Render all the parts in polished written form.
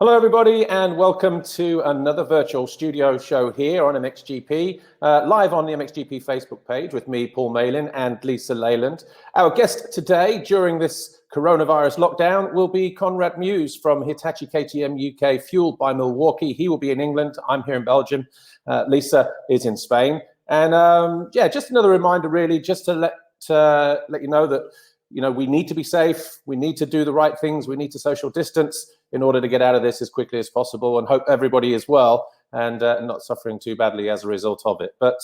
Hello, everybody, and welcome to another virtual studio show here on MXGP, live on the MXGP Facebook page with me, Paul Malin, and Lisa Leyland. Our guest today during this coronavirus lockdown will be Conrad Mewse from Hitachi KTM UK, fueled by Milwaukee. He will be in England. I'm here in Belgium. Lisa is in Spain. And just another reminder, really, just to let you know that we need to be safe. We need to do the right things. We need to social distance in order to get out of this as quickly as possible, and hope everybody is well and not suffering too badly as a result of it. But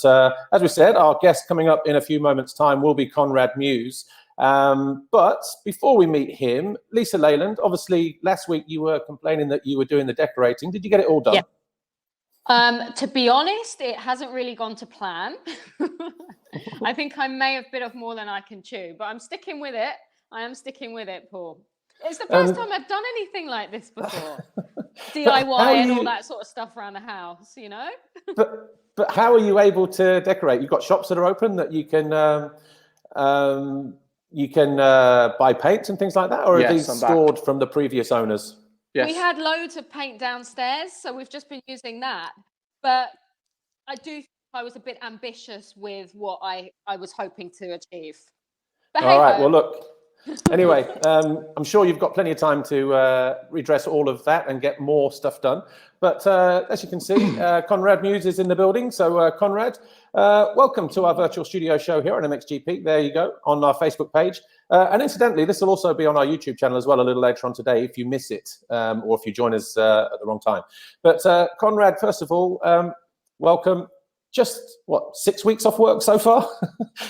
as we said, our guest coming up in a few moments' time will be Conrad Mewse. But before we meet him, Lisa Leyland, obviously last week you were complaining that you were doing the decorating. Did you get it all done? Yeah. To be honest, it hasn't really gone to plan. I think I may have bit off more than I can chew, but I'm sticking with it. I am sticking with it, Paul. It's the first time I've done anything like this before. DIY and all that sort of stuff around the house, But how are you able to decorate? You've got shops that are open that you can buy paints and things like that, or are these stored from the previous owners? Yes. We had loads of paint downstairs, so we've just been using that. But I do think I was a bit ambitious with what I was hoping to achieve. But all right, well, look. Anyway, I'm sure you've got plenty of time to redress all of that and get more stuff done. But as you can see, Conrad Mewse is in the building. So Conrad, welcome to our virtual studio show here on MXGP. There you go, on our Facebook page. And incidentally, this will also be on our YouTube channel as well a little later on today if you miss it or if you join us at the wrong time. But Conrad, first of all, welcome. Just, 6 weeks off work so far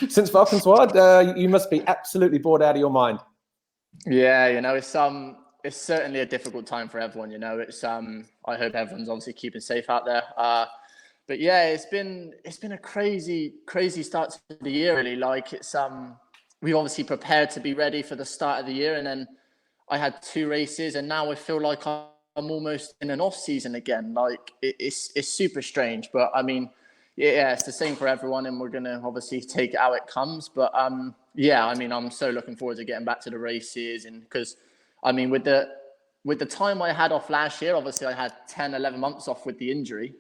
since Valkenswaard? You must be absolutely bored out of your mind. Yeah, it's certainly a difficult time for everyone. It's I hope everyone's obviously keeping safe out there. But yeah, it's been a crazy start to the year, really. Like we obviously prepared to be ready for the start of the year, and then I had 2 races, and now I feel like I'm almost in an off season again. Like it's super strange, but I mean. Yeah, it's the same for everyone, and we're going to obviously take it how it comes. But yeah, I mean, I'm so looking forward to getting back to the races, and because I mean, with the time I had off last year, obviously I had 10, 11 months off with the injury.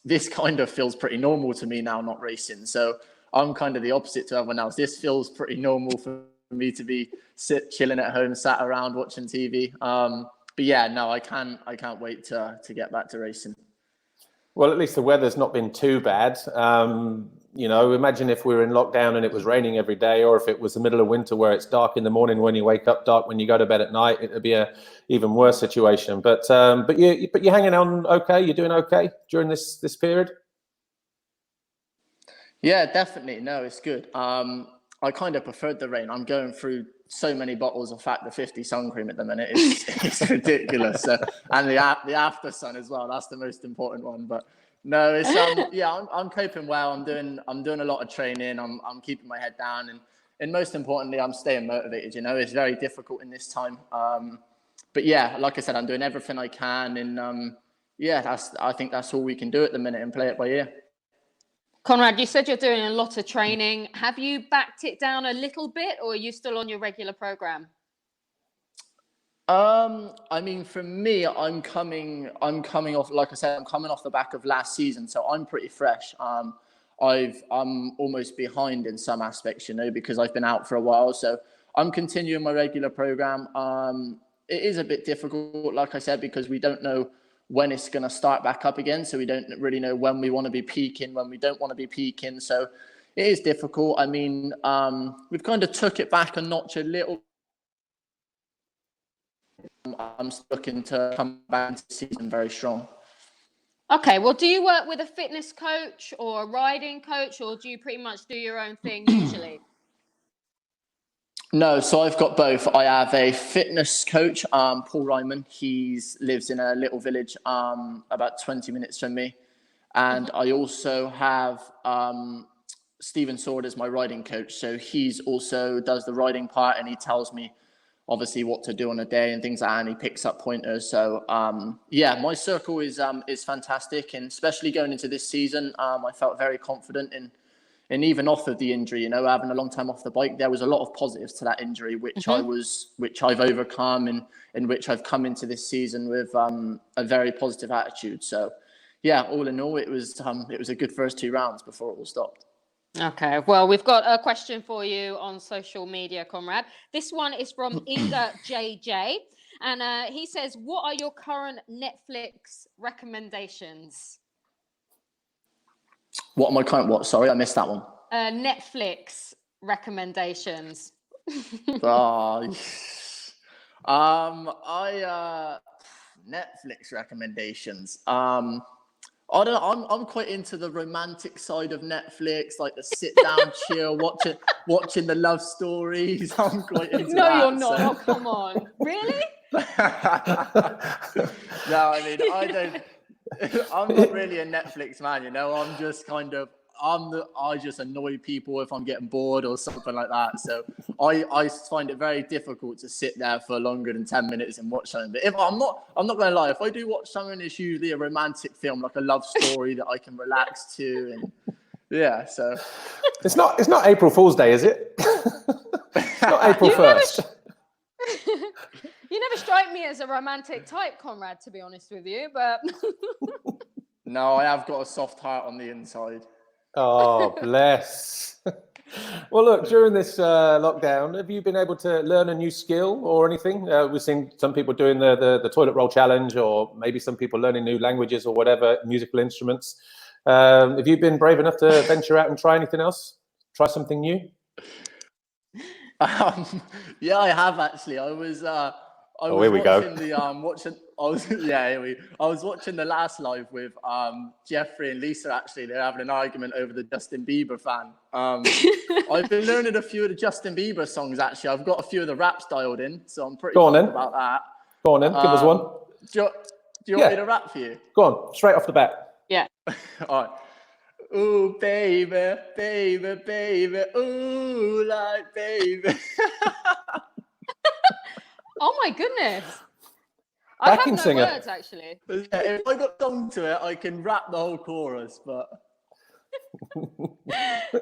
This kind of feels pretty normal to me now, not racing. So I'm kind of the opposite to everyone else. This feels pretty normal for me to be chilling at home, sat around watching TV. But yeah, no, I can't wait to get back to racing. Well, at least the weather's not been too bad. Imagine if we were in lockdown and it was raining every day, or if it was the middle of winter where it's dark in the morning when you wake up, dark when you go to bed at night. It would be a even worse situation. But you're hanging on okay. You're doing okay during this period. Yeah, definitely. No, it's good. I kind of preferred the rain. I'm going through so many bottles of Factor 50 sun cream at the minute. It's ridiculous. And the after sun as well. That's the most important one. But no, it's I'm coping well. I'm doing a lot of training. I'm keeping my head down, and most importantly, I'm staying motivated. It's very difficult in this time. But yeah, like I said, I'm doing everything I can, and I think that's all we can do at the minute and play it by ear. Conrad, you said you're doing a lot of training. Have you backed it down a little bit, or are you still on your regular program? I mean, for me, I'm coming off, like I said, I'm coming off the back of last season, so I'm pretty fresh. I'm almost behind in some aspects, because I've been out for a while. So I'm continuing my regular program. It is a bit difficult, like I said, because we don't know when it's going to start back up again. So we don't really know when we want to be peaking, when we don't want to be peaking. So it is difficult. I mean, we've kind of took it back a notch a little. I'm looking to come back into the season very strong. Okay, well, do you work with a fitness coach or a riding coach, or do you pretty much do your own thing usually? No, so I've got both. I have a fitness coach, Paul Ryman. He lives in a little village about 20 minutes from me. And I also have Stephen Sword as my riding coach. So he's also does the riding part, and he tells me obviously what to do on a day and things like that, and he picks up pointers. So yeah, my circle is fantastic, and especially going into this season, I felt very confident even off of the injury, you know, having a long time off the bike, there was a lot of positives to that injury, which I've overcome, and in which I've come into this season with a very positive attitude. So, yeah, all in all, it was a good first 2 rounds before it all stopped. Okay, well, we've got a question for you on social media, Conrad. This one is from Inga JJ, and he says, what are your current Netflix recommendations? What am I current? What? Sorry, I missed that one. Netflix recommendations. Netflix recommendations. I don't know, I'm quite into the romantic side of Netflix, like the sit down, chill, watching the love stories. I'm quite into no, that. you're not. Oh, come on. Really? No, I mean, I'm not really a Netflix man, you know. I'm just kind of, I just annoy people if I'm getting bored or something like that. So I find it very difficult to sit there for longer than 10 minutes and watch something. But if I'm not going to lie, if I do watch something, it's usually a romantic film, like a love story that I can relax to. And yeah, so. It's not April Fool's Day, is it? It's not April 1st. You never strike me as a romantic type, Conrad, to be honest with you, but. No, I have got a soft heart on the inside. Oh, bless. Well, look, during this lockdown, have you been able to learn a new skill or anything? We've seen some people doing the toilet roll challenge, or maybe some people learning new languages or whatever, musical instruments. Have you been brave enough to venture out and try anything else? Try something new? Yeah, I have actually. I was watching the last live with Jeffrey and Lisa. Actually, they're having an argument over the Justin Bieber fan. I've been learning a few of the Justin Bieber songs. Actually, I've got a few of the raps dialed in, so I'm pretty pumped about that. Go on then, give us one. Do you want me to rap for you? Go on, straight off the bat. Yeah. All right. Ooh, baby, baby, baby, ooh, like baby. Oh my goodness. Backing I have no singer. words, actually. If I got song to it, I can rap the whole chorus, but...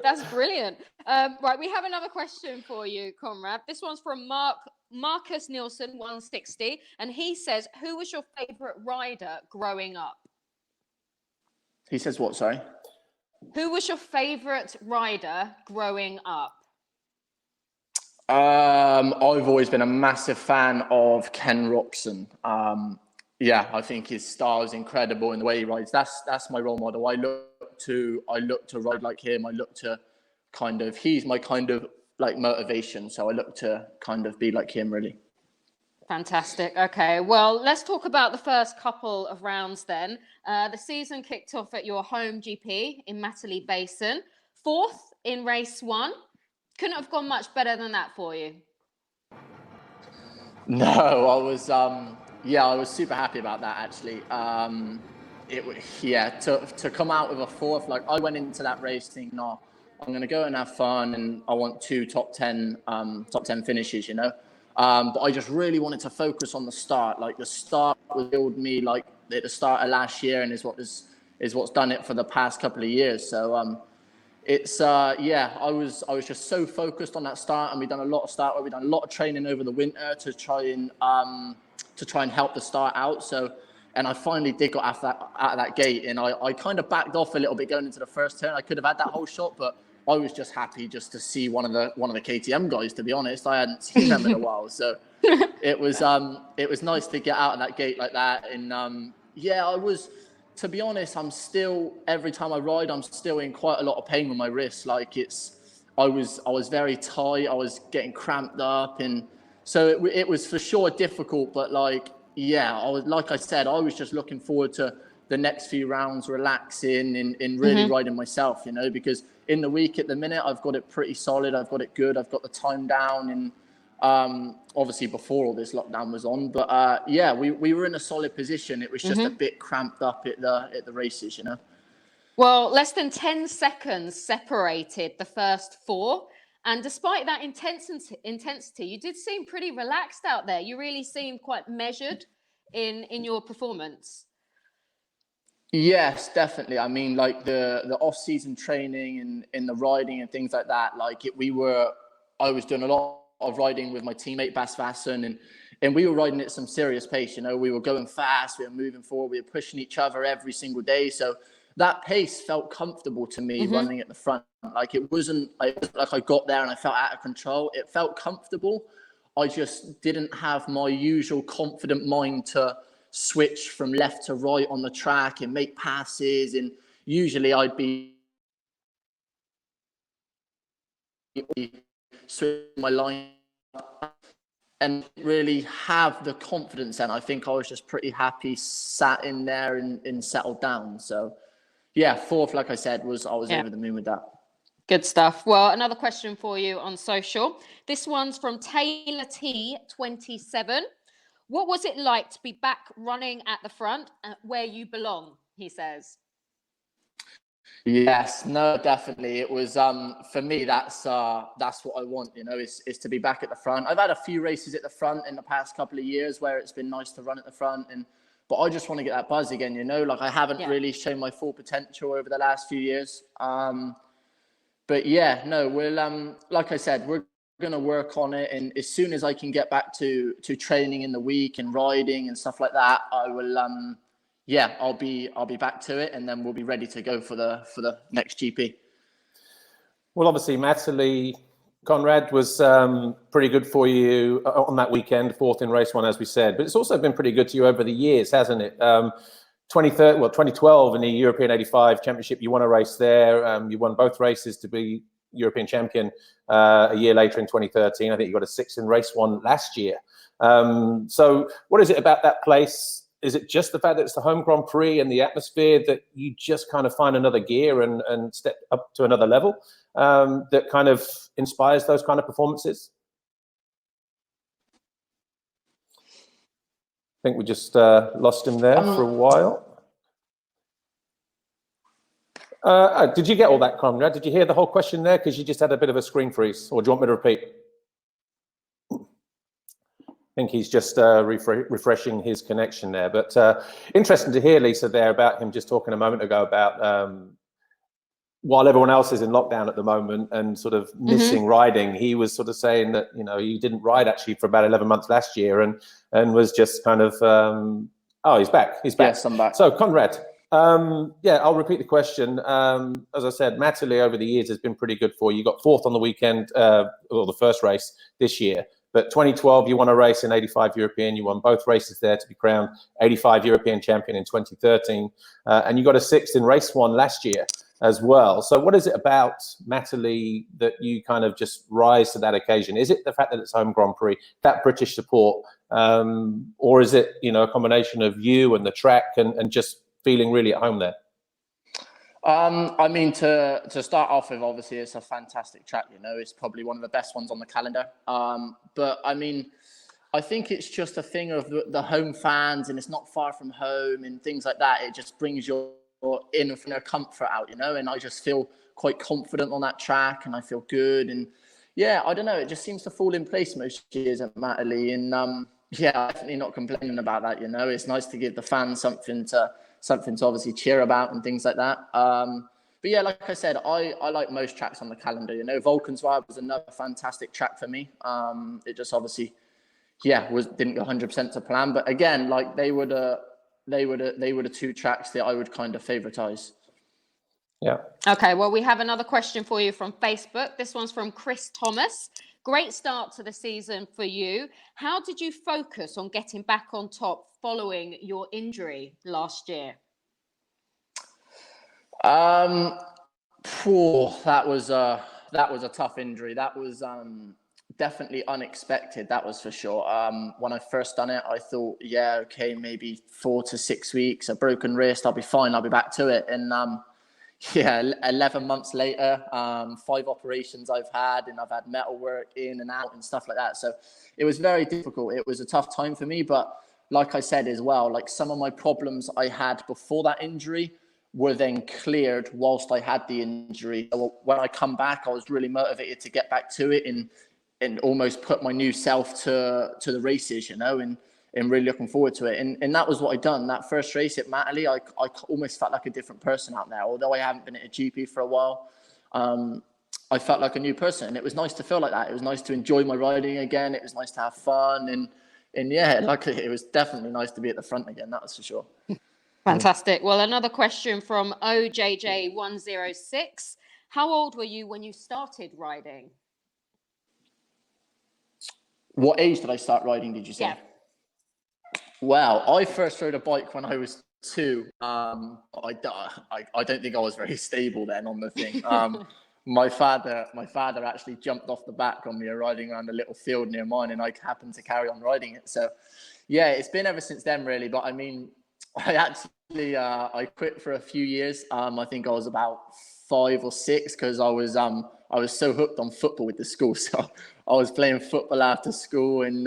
That's brilliant. Right, we have another question for you, Conrad. This one's from Marcus Nielsen, 160, and he says, who was your favourite rider growing up? He says what, sorry? Who was your favourite rider growing up? I've always been a massive fan of Ken Roxon. Yeah, I think his style is incredible in the way he rides. That's my role model. I look to ride like him. I look to he's my kind of like motivation. So I look to kind of be like him, really. Fantastic. Okay, well, let's talk about the first couple of rounds then. The season kicked off at your home GP in Matterley Basin, 4th in race 1. Couldn't have gone much better than that for you. No, I was super happy about that actually. To come out with a 4th, like I went into that race thinking, no, I'm going to go and have fun, and I want 2 top 10 finishes, you know. But I just really wanted to focus on the start. Like the start killed me, like at the start of last year, and is what's done it for the past couple of years. So I was just so focused on that start, and we've done a lot of start work. We've done a lot of training over the winter to try and help the start out. So, and I finally did got out of that gate, and I kind of backed off a little bit going into the first turn. I could have had that whole shot, but I was just happy just to see one of the KTM guys. To be honest, I hadn't seen them in a while, so it was nice to get out of that gate like that. And I was. To be honest, I'm still, every time I ride, I'm still in quite a lot of pain with my wrist. Like I was very tight. I was getting cramped up, and so it was for sure difficult. But like I said, I was just looking forward to the next few rounds, relaxing and really riding myself, you know, because in the week at the minute, I've got it pretty solid. I've got it good. I've got the time down, and obviously before all this lockdown was on, but we were in a solid position. It was just a bit cramped up at the races, you know. Well, less than 10 seconds separated the first 4, and despite that intensity, you did seem pretty relaxed out there. You really seemed quite measured in your performance. Yes, definitely. I mean, like the off-season training and in the riding and things like that. I was doing a lot of riding with my teammate Bas Vassen, and we were riding at some serious pace. You know, we were going fast, we were moving forward, we were pushing each other every single day. So that pace felt comfortable to me running at the front. Like it wasn't like I got there and I felt out of control. It felt comfortable. I just didn't have my usual confident mind to switch from left to right on the track and make passes. And usually I'd be switching my line and really have the confidence. And I think I was just pretty happy, sat in there and settled down. So yeah, fourth, like I said, I was over the moon with that. Good stuff. Well, another question for you on social. This one's from Taylor T27. What was it like to be back running at the front where you belong, he says? Yes, no, definitely. It was for me, that's what I want, you know, is to be back at the front. I've had a few races at the front in the past couple of years where it's been nice to run at the front, but I just want to get that buzz again, you know, like I haven't really shown my full potential over the last few years. But yeah, no, we'll like I said, we're gonna work on it, and as soon as I can get back to training in the week and riding and stuff like that, I will I'll be back to it, and then we'll be ready to go for the next GP. Well, obviously, Natalie, Conrad was pretty good for you on that weekend, fourth in race one, as we said. But it's also been pretty good to you over the years, hasn't it? 2012 in the European 85 Championship, you won a race there. You won both races to be European champion a year later in 2013. I think you got a sixth in race one last year. So what is it about that place? Is it just the fact that it's the home Grand Prix and the atmosphere that you just kind of find another gear and step up to another level that kind of inspires those kind of performances? I think we just lost him there for a while. Did you get all that, Conrad? Did you hear the whole question there? Because you just had a bit of a screen freeze. Or do you want me to repeat? I think he's just refreshing his connection there. But interesting to hear, Lisa, there about him just talking a moment ago about while everyone else is in lockdown at the moment and sort of missing riding, he was sort of saying that, you know, he didn't ride actually for about 11 months last year and was just kind of, oh, he's back. He's back. Yes, I'm back. So, Conrad, yeah, I'll repeat the question. As I said, Natalie over the years has been pretty good for you. You got fourth on the weekend, or the first race this year. But 2012, you won a race in 85 European. You won both races there to be crowned 85 European champion in 2013. And you got a sixth in race one last year as well. So what is it about Natalie that you kind of just rise to that occasion? Is it the fact that it's home Grand Prix, that British support, or is it, you know, a combination of you and the track and just feeling really at home there? I mean, to start off with, obviously, it's a fantastic track. You know, it's probably one of the best ones on the calendar. But I mean, I think it's just a thing of the home fans, and it's not far from home and things like that. It just brings your inner comfort out, you know. And I just feel quite confident on that track, and I feel good. And yeah, I don't know, it just seems to fall in place most years at Matterley. And yeah, definitely not complaining about that. You know, it's nice to give the fans something to obviously cheer about and things like that. But yeah, like I said, I like most tracks on the calendar. You know, Valkenswaard was another fantastic track for me. It just obviously, yeah, didn't go 100% to plan. But again, like they were the two tracks that I would kind of favoritize. Yeah. Okay, well, we have another question for you from Facebook. This one's from Chris Thomas. Great start to the season for you. How did you focus on getting back on top following your injury last year? That was a tough injury. That was definitely unexpected. That was for sure. When I first done it, I thought, yeah, okay, maybe 4 to 6 weeks, a broken wrist, I'll be fine. I'll be back to it. And yeah, 11 months later, 5 operations I've had, and I've had metal work in and out and stuff like that. So it was very difficult. It was a tough time for me. But like I said as well, like some of my problems I had before that injury were then cleared whilst I had the injury. So when I come back, I was really motivated to get back to it and almost put my new self to the races, you know. And really looking forward to it. And that was what I'd done. That first race at Matterley, I almost felt like a different person out there. Although I haven't been at a GP for a while, I felt like a new person. And it was nice to feel like that. It was nice to enjoy my riding again. It was nice to have fun. And yeah, like it was definitely nice to be at the front again. That was for sure. Fantastic. Well, another question from OJJ106. How old were you when you started riding? What age did I start riding, did you say? Yeah. Well, I first rode a bike when I was 2. I don't think I was very stable then on the thing. My father actually jumped off the back on me riding around a little field near mine, and I happened to carry on riding it. So yeah, it's been ever since then really. But I mean, I actually I quit for a few years. I think I was about 5 or 6 because I was so hooked on football with the school. So I was playing football after school and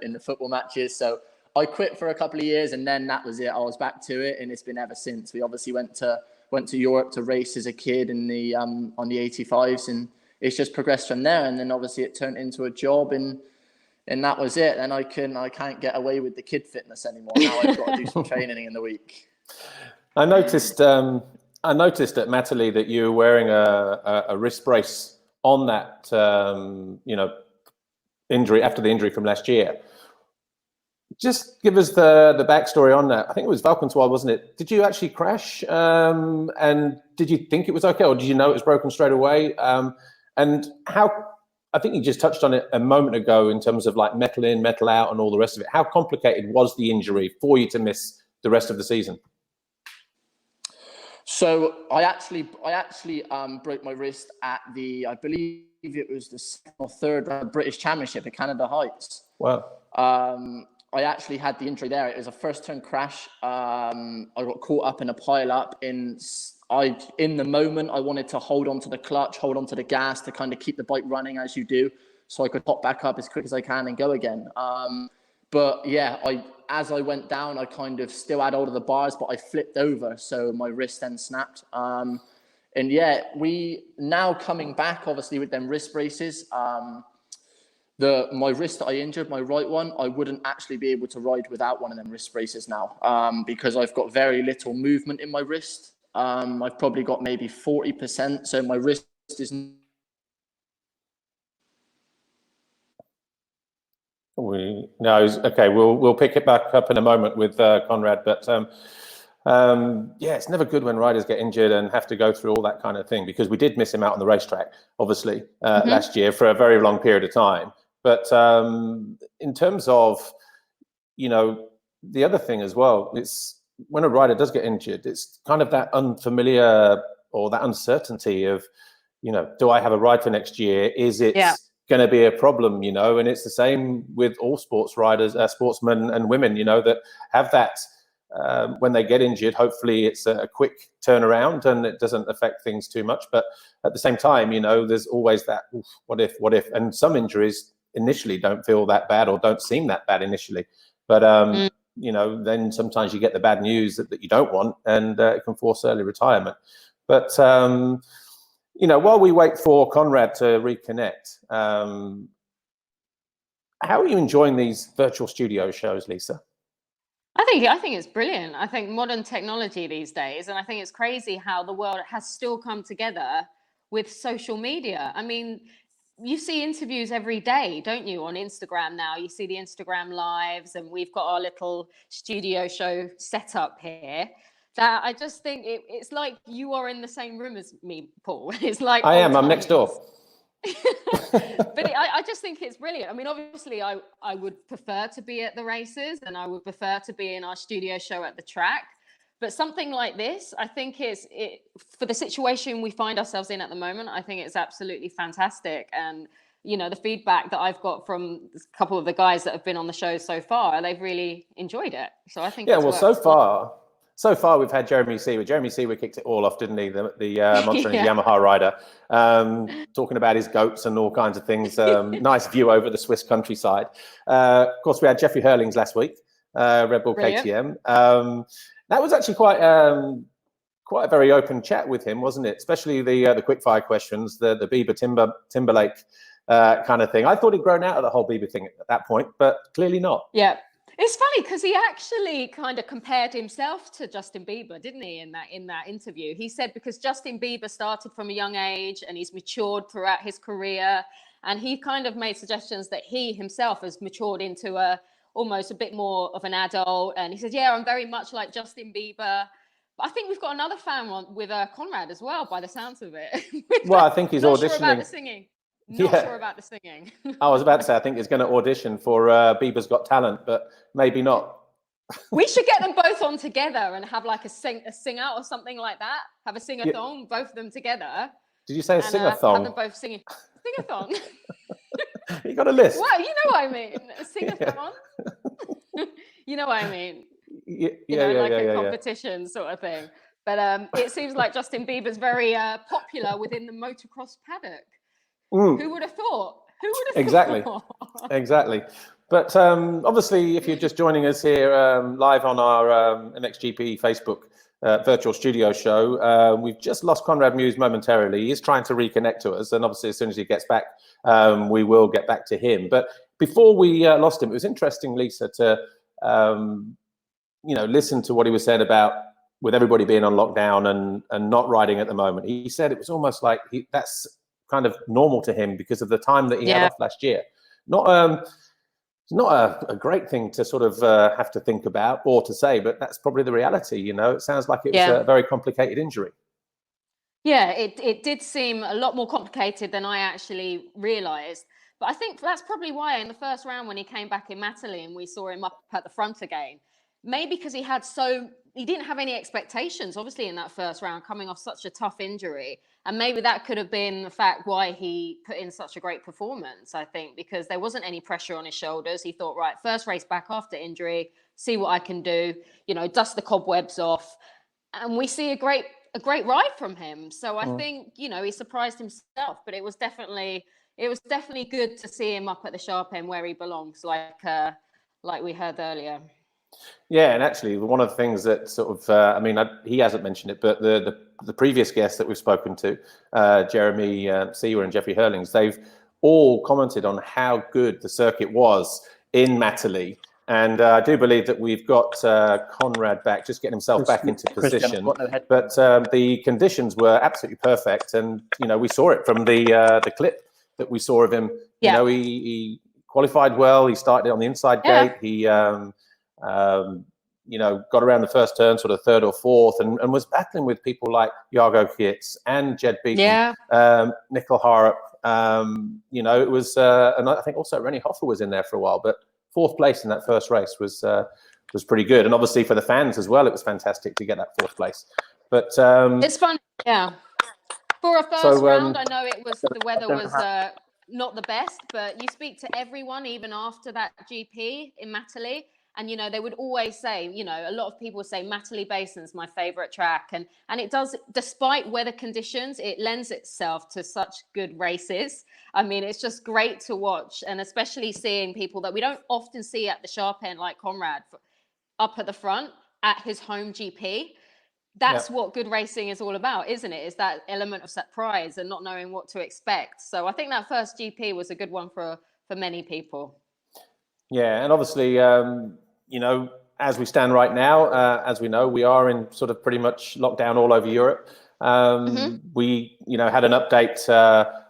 in the football matches. So I quit for a couple of years, and then that was it. I was back to it, and it's been ever since. We obviously went to Europe to race as a kid in the on the 85s, and it's just progressed from there. And then obviously it turned into a job, and that was it. And I can't get away with the kid fitness anymore. Now I've got to do some training in the week. I noticed at Matterley that you were wearing a wrist brace on that, injury after the injury from last year. Just give us the backstory on that. I think it was Valkenwald, wasn't it? Did you actually crash? And did you think it was okay, or did you know it was broken straight away? And how? I think you just touched on it a moment ago in terms of like metal in, metal out, and all the rest of it. How complicated was the injury for you to miss the rest of the season? So I actually broke my wrist at I believe it was the 2nd or 3rd British Championship at Canada Heights. Wow. I actually had the injury there. It was a first turn crash. I got caught up in a pile up. In the moment, I wanted to hold on to the clutch, hold on to the gas to kind of keep the bike running as you do, so I could pop back up as quick as I can and go again. But yeah, as I went down, I kind of still had hold of the bars, but I flipped over, so my wrist then snapped. And yeah, we now coming back, obviously with them wrist braces. My wrist that I injured, my right one, I wouldn't actually be able to ride without one of them wrist braces now, because I've got very little movement in my wrist. I've probably got maybe 40%, so my wrist is. Okay. We'll pick it back up in a moment with Conrad, but yeah, it's never good when riders get injured and have to go through all that kind of thing, because we did miss him out on the racetrack, obviously, last year for a very long period of time. But in terms of, the other thing as well, it's when a rider does get injured, it's kind of that unfamiliar or that uncertainty of, do I have a ride for next year? Is it going to be a problem, and it's the same with all sports riders, sportsmen and women, that have that when they get injured. Hopefully it's a quick turnaround and it doesn't affect things too much. But at the same time, there's always that, what if, and some injuries initially don't feel that bad or don't seem that bad initially. But, then sometimes you get the bad news that you don't want, and it can force early retirement. But, while we wait for Conrad to reconnect, how are you enjoying these virtual studio shows, Lisa? I think it's brilliant. I think modern technology these days, and I think it's crazy how the world has still come together with social media. I mean, you see interviews every day, don't you, on Instagram now? You see the Instagram lives, and we've got our little studio show set up here. That I just think it's like you are in the same room as me, Paul. It's like I am. I'm next door. But I just think it's brilliant. I mean, obviously, I would prefer to be at the races, and I would prefer to be in our studio show at the track. But something like this, I think for the situation we find ourselves in at the moment, I think it's absolutely fantastic. And, the feedback that I've got from a couple of the guys that have been on the show so far, they've really enjoyed it. So I think so far we've had Jeremy Seawer. Jeremy Seawer kicked it all off, didn't he? The Monster Energy Yamaha rider, talking about his goats and all kinds of things. Nice view over the Swiss countryside. Of course, we had Jeffrey Hurlings last week, Red Bull KTM. That was actually quite a very open chat with him, wasn't it? Especially the quickfire questions, the Bieber Timberlake kind of thing. I thought he'd grown out of the whole Bieber thing at that point, but clearly not. Yeah. It's funny because he actually kind of compared himself to Justin Bieber, didn't he? In that interview, he said because Justin Bieber started from a young age and he's matured throughout his career, and he kind of made suggestions that he himself has matured into almost a bit more of an adult. And he said, "Yeah, I'm very much like Justin Bieber." But I think we've got another fan with Conrad as well, by the sounds of it. Well, I think he's not auditioning. sure about the singing. Not sure about the singing. I was about to say, I think he's going to audition for Bieber's Got Talent, but maybe not. We should get them both on together and have like a sing out or something like that. Have a sing-a-thong, both of them together. Did you say a sing-a-thong? Have them both singing. Sing-a-thong. You got a list. Well, you know what I mean. A sing-a-thon. You know what I mean. Like a competition sort of thing. But it seems like Justin Bieber's very popular within the motocross paddock. Who would have thought? Who would have thought? Exactly. But obviously, if you're just joining us here live on our MXGP Facebook virtual studio show, we've just lost Conrad Mewse momentarily. He's trying to reconnect to us, and obviously, as soon as he gets back, we will get back to him. But before we lost him, it was interesting, Lisa, to listen to what he was saying about with everybody being on lockdown and not riding at the moment. He said it was almost like that's kind of normal to him because of the time that he had off last year. It's not a great thing to sort of have to think about or to say, but that's probably the reality. It sounds like it was a very complicated injury. Yeah, it did seem a lot more complicated than I actually realised. But I think that's probably why in the first round when he came back in Malin, we saw him up at the front again. Maybe because he didn't have any expectations, obviously, in that first round, coming off such a tough injury. And maybe that could have been the fact why he put in such a great performance, I think, because there wasn't any pressure on his shoulders. He thought, right, first race back after injury, see what I can do, dust the cobwebs off. And we see a great ride from him. So I think, he surprised himself, but it was definitely good to see him up at the sharp end where he belongs, like we heard earlier. Yeah, and actually, one of the things that sort of, he hasn't mentioned it, but the previous guests that we've spoken to, Jeremy Seawer and Jeffrey Hurlings, they've all commented on how good the circuit was in Malin. And I do believe that we've got Conrad back, just getting himself back into position. But the conditions were absolutely perfect, and we saw it from the clip that we saw of him. Yeah. He qualified well. He started on the inside gate. He got around the first turn, sort of third or fourth, and was battling with people like Jago Kitz and Jed Beaton, Nickel Harrop. It was, and I think also Rennie Hoffer was in there for a while, but fourth place in that first race was pretty good. And obviously for the fans as well, it was fantastic to get that fourth place. But it's fun, yeah. For a first round, I know the weather was not the best, but you speak to everyone, even after that GP in Malin, and they would always say, a lot of people say Malin Basin's my favorite track, and it does, despite weather conditions, it lends itself to such good races. I mean, it's just great to watch, and especially seeing people that we don't often see at the sharp end, like Conrad, up at the front at his home GP. That's what good racing is all about, isn't it? Is that element of surprise and not knowing what to expect. So I think that first GP was a good one for many people. Yeah, and obviously, as we stand right now, as we know, we are in sort of pretty much lockdown all over Europe. We, had an update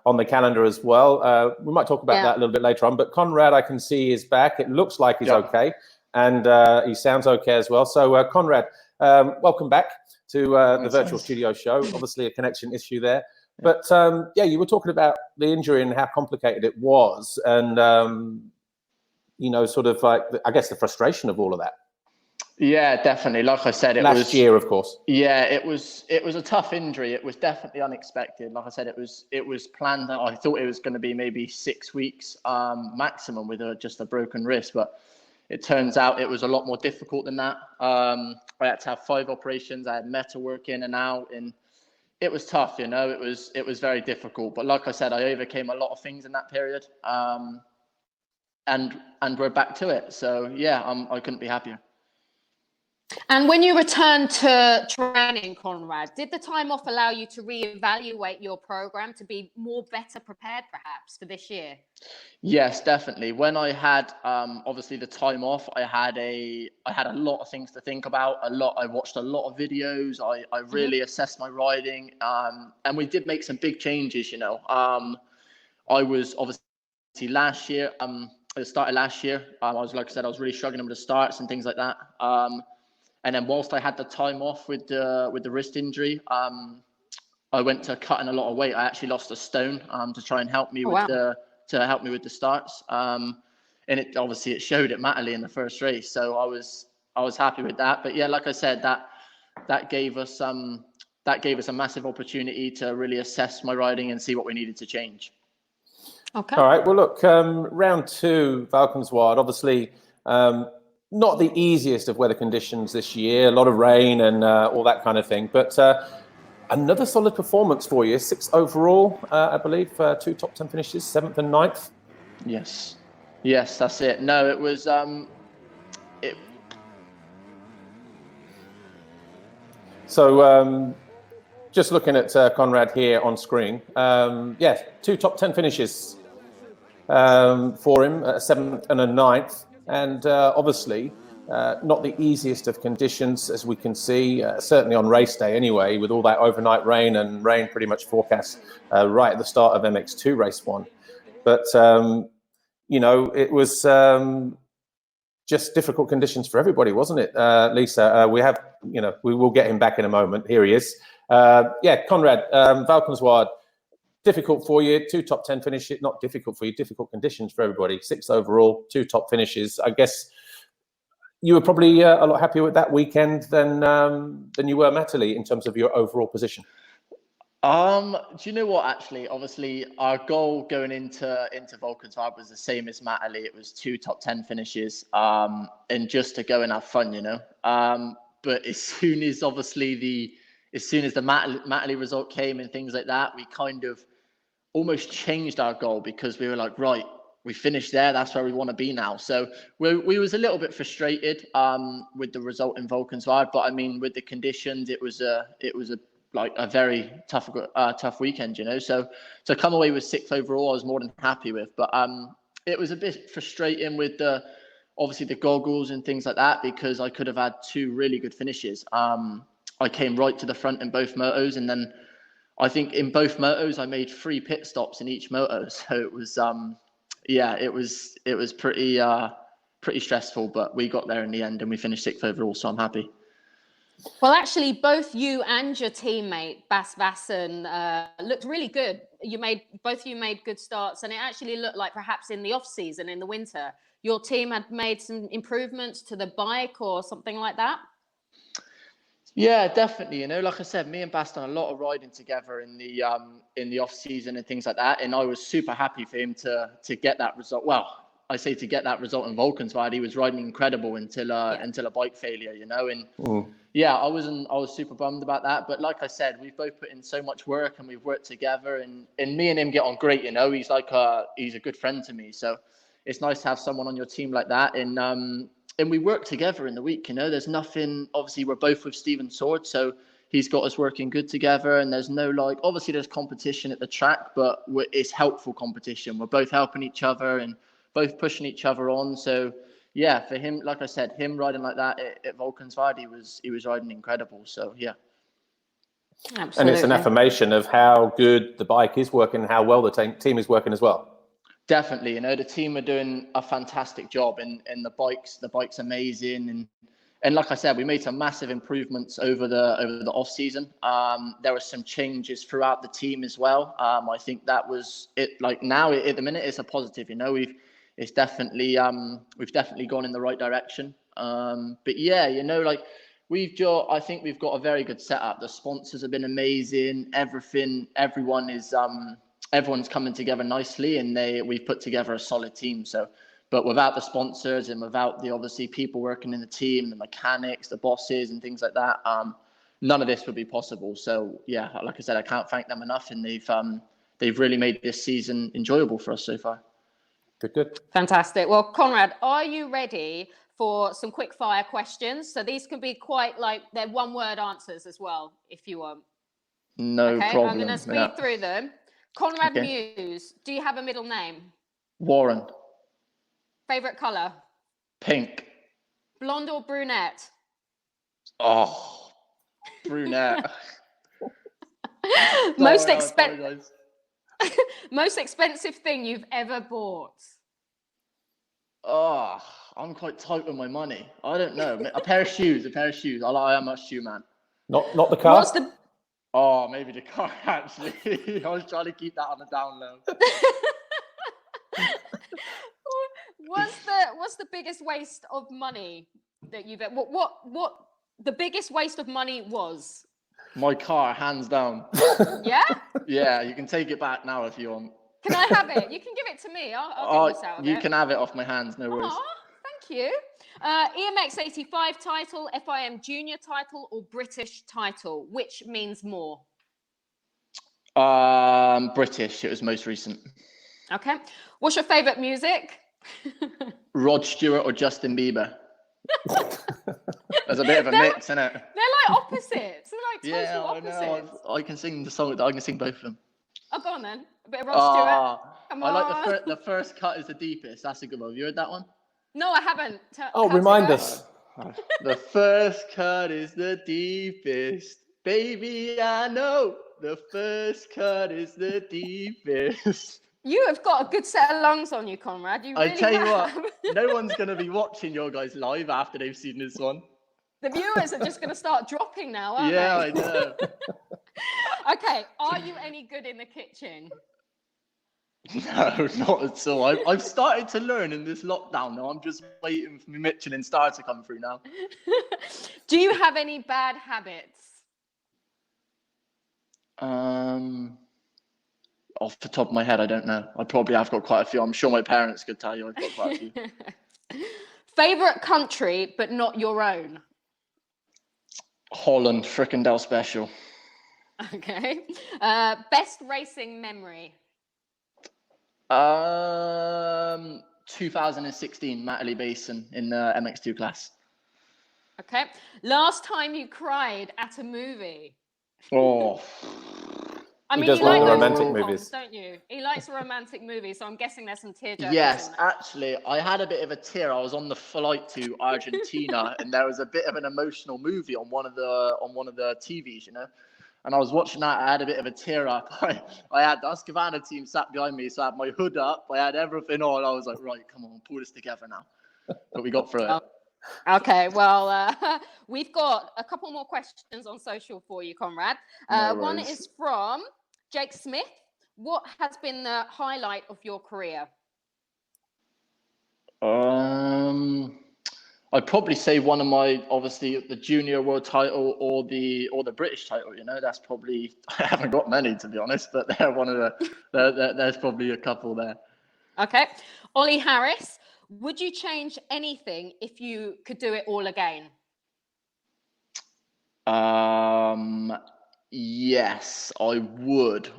on the calendar as well. We might talk about that a little bit later on. But Conrad, I can see, is back. It looks like he's okay, and he sounds okay as well. So, Conrad, welcome back to the virtual studio show. Obviously, a connection issue there. But you were talking about the injury and how complicated it was, and sort of like I guess the frustration of all of that. Yeah, definitely. Like I said, last year, of course. Yeah, it was a tough injury. It was definitely unexpected. Like I said, it was planned. I thought it was going to be maybe 6 weeks maximum with just a broken wrist, but it turns out it was a lot more difficult than that. I had to have 5 operations. I had metal work in and out, and it was tough. It was very difficult. But like I said, I overcame a lot of things in that period, and we're back to it. So yeah, I couldn't be happier. And when you returned to training, Conrad, did the time off allow you to reevaluate your program to be better prepared, perhaps, for this year? Yes, definitely. When I had obviously the time off, I had a lot of things to think about. I watched a lot of videos. I really assessed my riding, and we did make some big changes. I was obviously last year. At the start of last year, I was, like I said, I was really struggling with the starts and things like that. And then whilst I had the time off with the wrist injury, I went to cutting a lot of weight. I actually lost a stone to try and help me with the starts. And it showed at Malin in the first race. So I was happy with that. But yeah, like I said, that gave us a massive opportunity to really assess my riding and see what we needed to change. Okay. All right. Well, look, round 2, Valkenswaard, obviously not the easiest of weather conditions this year. A lot of rain and all that kind of thing. But another solid performance for you. 6th overall, I believe. 2 top 10 finishes, 7th and 9th. Yes, that's it. No, it was So just looking at Conrad here on screen, 2 top 10 finishes for him, a 7th and a 9th, and obviously not the easiest of conditions, as we can see, certainly on race day anyway, with all that overnight rain and rain pretty much forecast right at the start of MX2 race 1. But it was just difficult conditions for everybody, wasn't it, Lisa? We will get him back in a moment. Here he is. Conrad, Valkenswaard, difficult for you, 2 top 10 finishes. Not difficult for you, difficult conditions for everybody. 6th overall, 2 top finishes. I guess you were probably a lot happier with that weekend than you were Matterley in terms of your overall position. Do you know what? Actually, obviously, our goal going into Valkenswaard was the same as Matterley. It was 2 top 10 finishes, and just to go and have fun, But as soon as the Matterley result came and things like that, we kind of almost changed our goal, because we were like, right, we finished there. That's where we want to be now. So we was a little bit frustrated with the result in Valkenswaard, but I mean, with the conditions, it was a very tough weekend, So to come away with 6th overall, I was more than happy with. But it was a bit frustrating with obviously the goggles and things like that, because I could have had 2 really good finishes. I came right to the front in both motos, and then I think in both motos I made 3 pit stops in each moto. So it was it was pretty stressful, but we got there in the end and we finished 6th overall. So I'm happy. Well, actually, both you and your teammate Bas Vassen looked really good. Both of you made good starts, and it actually looked like perhaps in the off season, in the winter, your team had made some improvements to the bike or something like that. Yeah, definitely. Like I said, me and Bas done a lot of riding together in the off season and things like that, and I was super happy for him to get that result. Well, I say to get that result in Valkenswaard. He was riding incredible until a bike failure, And I was super bummed about that. But like I said, we've both put in so much work and we've worked together, and me and him get on great. He's a good friend to me. So it's nice to have someone on your team like that. And we work together in the week, There's nothing, obviously we're both with Stephen Sword, so he's got us working good together, and there's no obviously there's competition at the track, but it's helpful competition. We're both helping each other and both pushing each other on. So yeah, for him, like I said, him riding like that at Valkenswaard, he was riding incredible. So yeah. Absolutely. And it's an affirmation of how good the bike is working and how well the team is working as well. Definitely, the team are doing a fantastic job, and the bike's amazing, and like I said, we made some massive improvements over the off season. There were some changes throughout the team as well. I think that was it. Like now, at the minute, it's a positive. We've definitely gone in the right direction. But yeah, I think we've got a very good setup. The sponsors have been amazing. Everyone's coming together nicely, and we've put together a solid team. So, but without the sponsors and without the obviously people working in the team, the mechanics, the bosses, and things like that, none of this would be possible. So yeah, like I said, I can't thank them enough, and they've really made this season enjoyable for us so far. Good. Fantastic. Well, Conrad, are you ready for some quick fire questions. So these can be quite like, they're one-word answers as well, if you want. No Okay, problem. I'm going to speed through them. Conrad Mewse, do you have a middle name? Warren. Favorite color? Pink. Blonde or brunette? Oh, brunette. Most Sorry, most expensive thing you've ever bought? Oh, I'm quite tight with my money. I don't know. A pair of shoes. I am a shoe man. Not the car. Oh, maybe the car, actually. I was trying to keep that on the down low. What's the biggest waste of money that you've ever... What the biggest waste of money was? My car, hands down. Yeah? Yeah, you can take it back now if you want. Can I have it? You can give it to me. I'll get this out of it. You can have it off my hands, no worries. Aw, thank you. EMX 85 title, FIM junior title, or British title? Which means more? British. It was most recent. Okay. What's your favorite music? Rod Stewart or Justin Bieber? There's a bit of a mix, isn't it? They're like opposites. They're like total opposites. I can sing the song. I can sing both of them. Oh, go on then. A bit of Rod Stewart. Come on. I like the first cut is the deepest. That's a good one. Have you heard that one? No, I haven't. Remind us. The first cut is the deepest. Baby, I know. The first cut is the deepest. You have got a good set of lungs on you, Conrad. You really I tell you have. what, no one's going to be watching your guys live after they've seen this one. The viewers are just going to start dropping now, aren't they? Yeah, I know. Okay, are you any good in the kitchen? No, not at all. I've started to learn in this lockdown now. I'm just waiting for my Michelin star to come through now. Do you have any bad habits? Off the top of my head, I don't know. I probably have got quite a few. I'm sure my parents could tell you I've got quite a few. Favorite country, but not your own? Holland, Frickendale Special. Okay. Best racing memory? 2016, Matterley Basin in the MX2 class. Okay. Last time you cried at a movie? Oh. I mean, he does you like like the those romantic rom-coms, movies, don't you? He likes the romantic movies, so I'm guessing there's some tearjerkers. Yes, in there. actually, I had a bit of a tear. I was on the flight to Argentina, and there was a bit of an emotional movie on one of the TVs, you know. And I was watching that. I had a bit of a tear up. I had the Husqvarna team sat behind me, so I had my hood up. I had everything on. I was like, right, come on, pull this together now. But we got through it. Okay, well, we've got a couple more questions on social for you, Conrad. One is from Jake Smith. What has been the highlight of your career? I'd probably say one of my, obviously, the junior world title or the British title. You know, that's probably, I haven't got many to be honest, but they're one of there's probably a couple there. Okay. Ollie Harris. Would you change anything if you could do it all again? Yes, I would.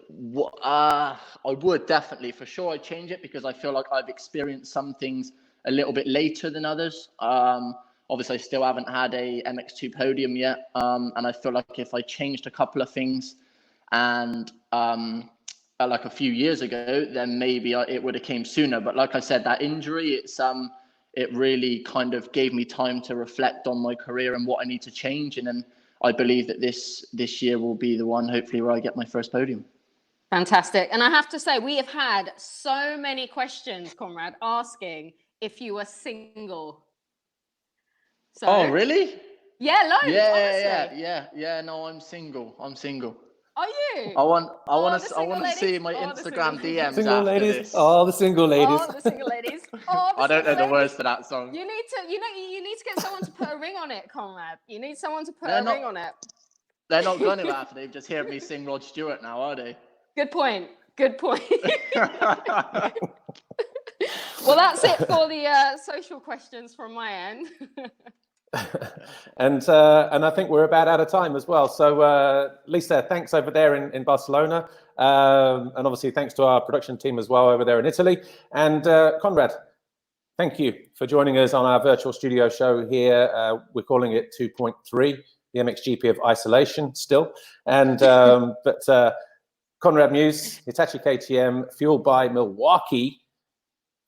I would definitely, for sure. I'd change it because I feel like I've experienced some things a little bit later than others. Obviously, I still haven't had a MX2 podium yet, and I feel like if I changed a couple of things, and like a few years ago, then maybe it would have came sooner. But like I said, that injury, it really kind of gave me time to reflect on my career and what I need to change. And then I believe that this year will be the one, hopefully, where I get my first podium. Fantastic. And I have to say, we have had so many questions, Conrad, asking if you were single. So, oh, really? Yeah, loads. Yeah. No, I'm single. Are you? I want to see my Instagram DMs single after ladies. this. Oh, the single ladies. Oh, the single ladies. Oh, I don't know the words to that song. You need to get someone to put a ring on it, Conrad. You need someone to put ring on it. They're not going to after they've just heard me sing Rod Stewart now, are they? Good point. Well, that's it for the social questions from my end. And I think we're about out of time as well. So Lisa, thanks over there in Barcelona, and obviously thanks to our production team as well over there in Italy. And Conrad, thank you for joining us on our virtual studio show here. We're calling it 2.3, the MXGP of isolation still. And but Conrad Mewse, Hitachi KTM, fueled by Milwaukee.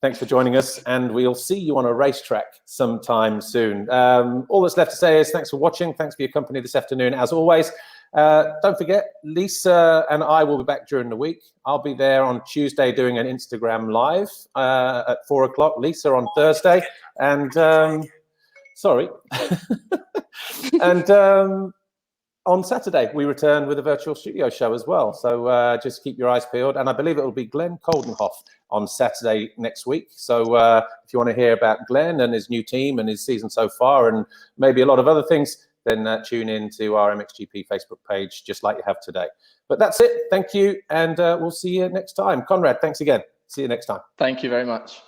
Thanks for joining us, and we'll see you on a racetrack sometime soon. All that's left to say is thanks for watching. Thanks for your company this afternoon, as always. Don't forget, Lisa and I will be back during the week. I'll be there on Tuesday doing an Instagram live at 4 o'clock. Lisa on Thursday, and sorry, and on Saturday we return with a virtual studio show as well. So just keep your eyes peeled, and I believe it will be Glenn Coldenhoff on Saturday next week. So if you want to hear about Glenn and his new team and his season so far, and maybe a lot of other things, then tune in to our MXGP Facebook page, just like you have today. But that's it. Thank you, and we'll see you next time. Conrad, thanks again. See you next time. Thank you very much.